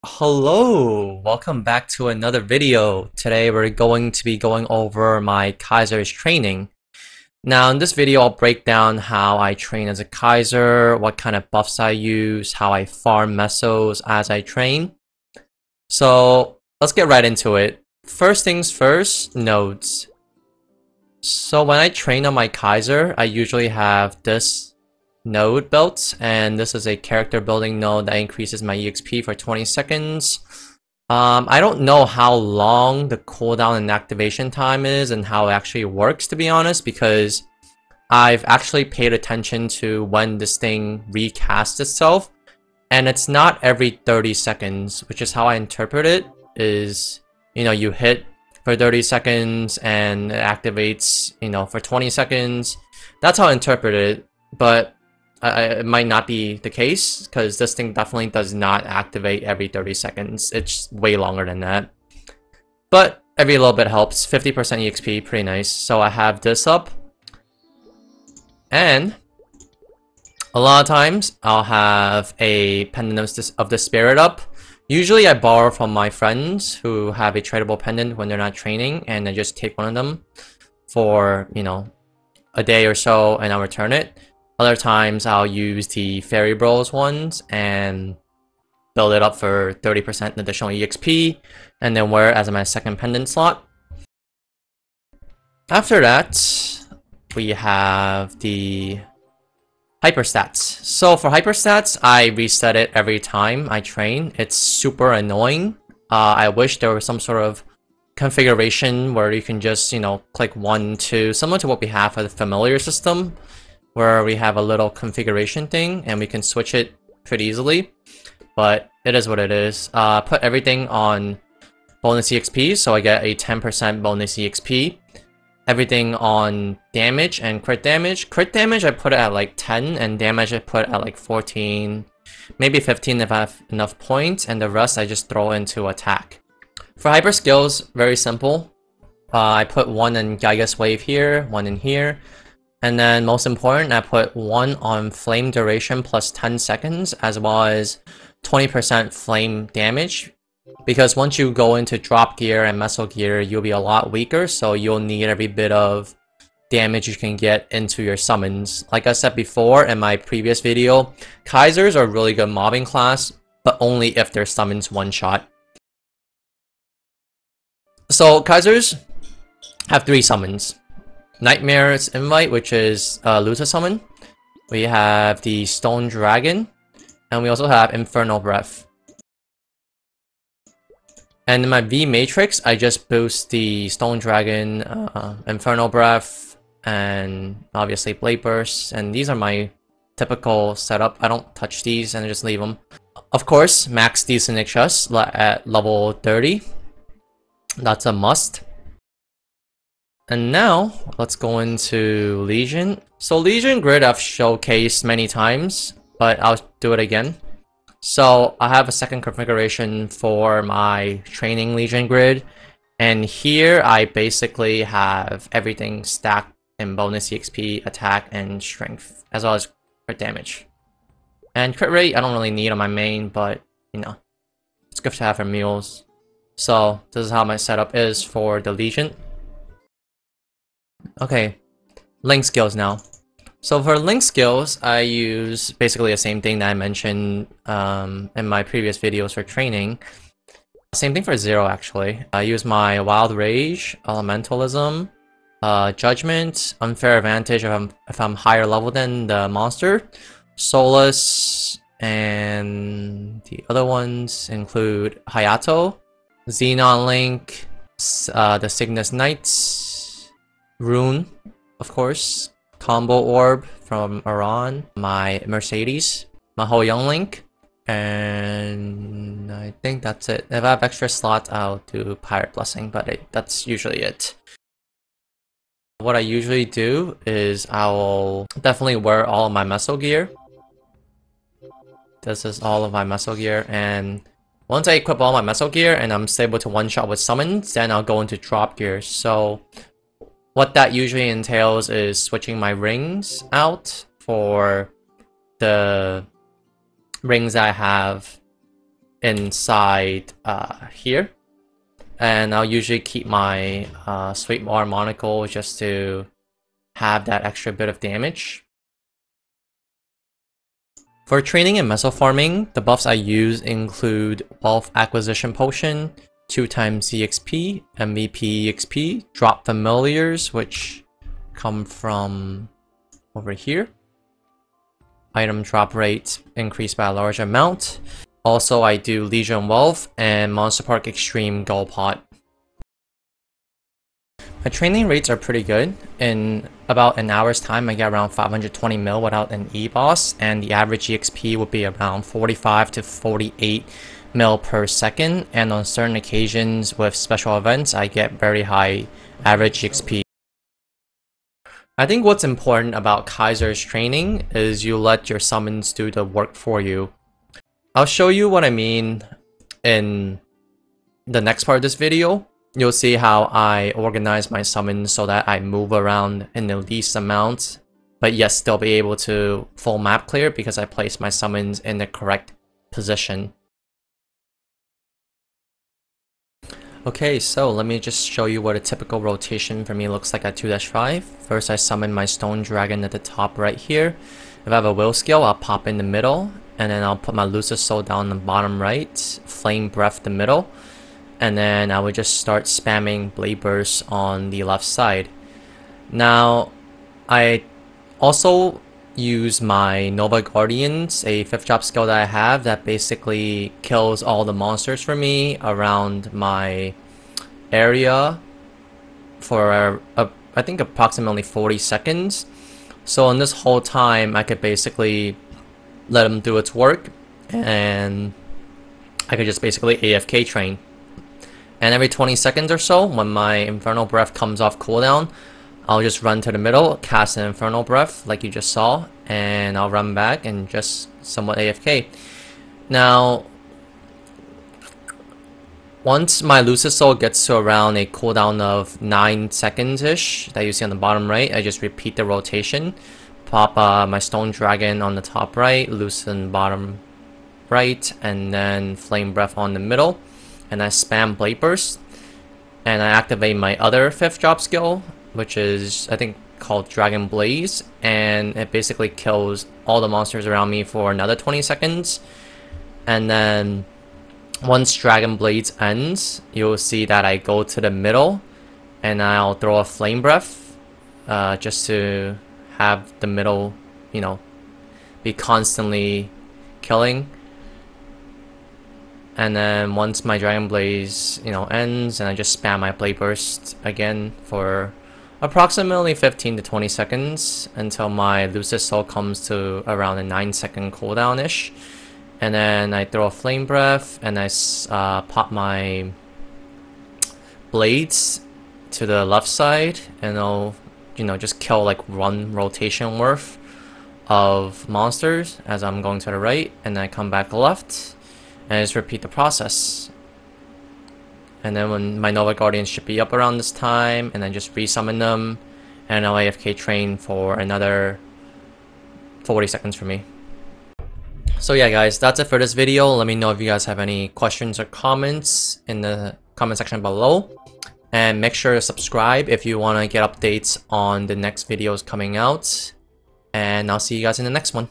Hello, welcome back to another video. Today we're going to be going over my Kaiser's training. Now in this video I'll break down how I train as a Kaiser, what kind of buffs I use, how I farm Mesos as I train. So let's get right into it. First things first, nodes. So when I train on my Kaiser, I usually have this node built, and this is a character building node that increases my EXP for 20 seconds. I don't know how long the cooldown and activation time is and how it actually works, to be honest, because I've actually paid attention to when this thing recasts itself, and it's not every 30 seconds, which is how I interpret it, is, you hit for 30 seconds and it activates, for 20 seconds. That's how I interpret it, but it might not be the case, because this thing definitely does not activate every 30 seconds. It's way longer than that. But every little bit helps. 50% EXP, pretty nice. So I have this up. And a lot of times, I'll have a Pendant of the Spirit up. Usually I borrow from my friends who have a tradable pendant when they're not training, and I just take one of them for, a day or so, and I'll return it. Other times I'll use the Fairy Bros ones and build it up for 30% additional EXP, and then wear it as my second pendant slot. After that, we have the hyperstats. So for hyperstats, I reset it every time I train. It's super annoying. I wish there was some sort of configuration where you can just, click 1, 2, similar to what we have for the familiar system, where we have a little configuration thing and we can switch it pretty easily. But it is what it is. Put everything on bonus EXP, so I get a 10% bonus EXP. Everything on damage and crit damage. Crit damage I put it at like 10, and damage I put at like 14, maybe 15 if I have enough points, and the rest I just throw into attack. For hyper skills, very simple. I put one in Gygas Wave here, one in here. And then most important, I put one on flame duration plus 10 seconds, as well as 20% flame damage. Because once you go into drop gear and meso gear, you'll be a lot weaker, so you'll need every bit of damage you can get into your summons. Like I said before in my previous video, Kaisers are a really good mobbing class, but only if their summons one-shot. So Kaisers have 3 summons. Nightmare's Invite, which is Luta summon. We have the Stone Dragon, and we also have Infernal Breath. And in my V Matrix, I just boost the Stone Dragon, Infernal Breath, and obviously Blade Burst. And these are my typical setup. I don't touch these and I just leave them. Of course, max these in chest at level 30. That's a must. And now, let's go into Legion. So Legion Grid I've showcased many times, but I'll do it again. So I have a second configuration for my training Legion Grid, and here I basically have everything stacked in bonus EXP, attack, and strength, as well as crit damage. And crit rate I don't really need on my main, but it's good to have for mules. So this is how my setup is for the Legion. Okay, link skills now. So for link skills, I use basically the same thing that I mentioned in my previous videos for training. Same thing for Zero, actually. I use my Wild Rage, Elementalism, Judgment, Unfair Advantage if I'm higher level than the monster, Solace, and the other ones include Hayato, Xenon Link, the Cygnus Knights, Rune, of course, Combo Orb from Iran, my Mercedes, my Ho Young Link, and I think that's it. If I have extra slots, I'll do Pirate Blessing, but that's usually it. What I usually do is I'll definitely wear all of my Meso gear. This is all of my Meso gear, and once I equip all my Meso gear and I'm stable to one-shot with summons, then I'll go into drop gear. So what that usually entails is switching my rings out for the rings I have inside here. And I'll usually keep my Sweet Bar Monocle just to have that extra bit of damage. For training and Meso farming, the buffs I use include Wealth Acquisition Potion, 2 times EXP, MVP EXP, Drop Familiars, which come from over here. Item drop rate increased by a large amount. Also, I do Legion Wealth and Monster Park Extreme Gold Pot. My training rates are pretty good. In about an hour's time, I get around 520 mil without an eboss, and the average EXP would be around 45 to 48 mil per second, and on certain occasions with special events, I get very high average EXP. I think what's important about Kaiser's training is you let your summons do the work for you. I'll show you what I mean in the next part of this video. You'll see how I organize my summons so that I move around in the least amount, but yet still be able to full map clear because I place my summons in the correct position. Okay, so let me just show you what a typical rotation for me looks like at 2-5. First, I summon my Stone Dragon at the top right here. If I have a will skill, I'll pop in the middle, and then I'll put my Lucis Soul down the bottom right, Flame Breath the middle, and then I would just start spamming Blade Burst on the left side. Now, I also use my Nova Guardians, a 5th drop skill that I have that basically kills all the monsters for me around my area for I think approximately 40 seconds. So in this whole time, I could basically let them do its work, and I could just basically AFK train. And every 20 seconds or so, when my Infernal Breath comes off cooldown, I'll just run to the middle, cast an Infernal Breath like you just saw, and I'll run back and just somewhat AFK. Now, once my Lucis Soul gets to around a cooldown of 9 seconds-ish, that you see on the bottom right, I just repeat the rotation. Pop my Stone Dragon on the top right, Lucin bottom right, and then Flame Breath on the middle. And I spam Blade Burst, and I activate my other 5th drop skill, which is, I think, called Dragon Blaze, and it basically kills all the monsters around me for another 20 seconds. And then, once Dragon Blaze ends, you'll see that I go to the middle, and I'll throw a Flame Breath, just to have the middle, you know, be constantly killing. And then once my Dragon Blaze, you know, ends, and I just spam my Blade Burst again for approximately 15 to 20 seconds until my Lucis Soul comes to around a 9-second cooldown-ish. And then I throw a Flame Breath, and I pop my Blades to the left side, and I'll, you know, just kill like 1 rotation worth of monsters as I'm going to the right, and then I come back left. And I just repeat the process. And then when my Nova Guardians should be up around this time, and then just resummon them, and I'll AFK train for another 40 seconds for me. So yeah guys, that's it for this video. Let me know if you guys have any questions or comments in the comment section below. And make sure to subscribe if you want to get updates on the next videos coming out. And I'll see you guys in the next one.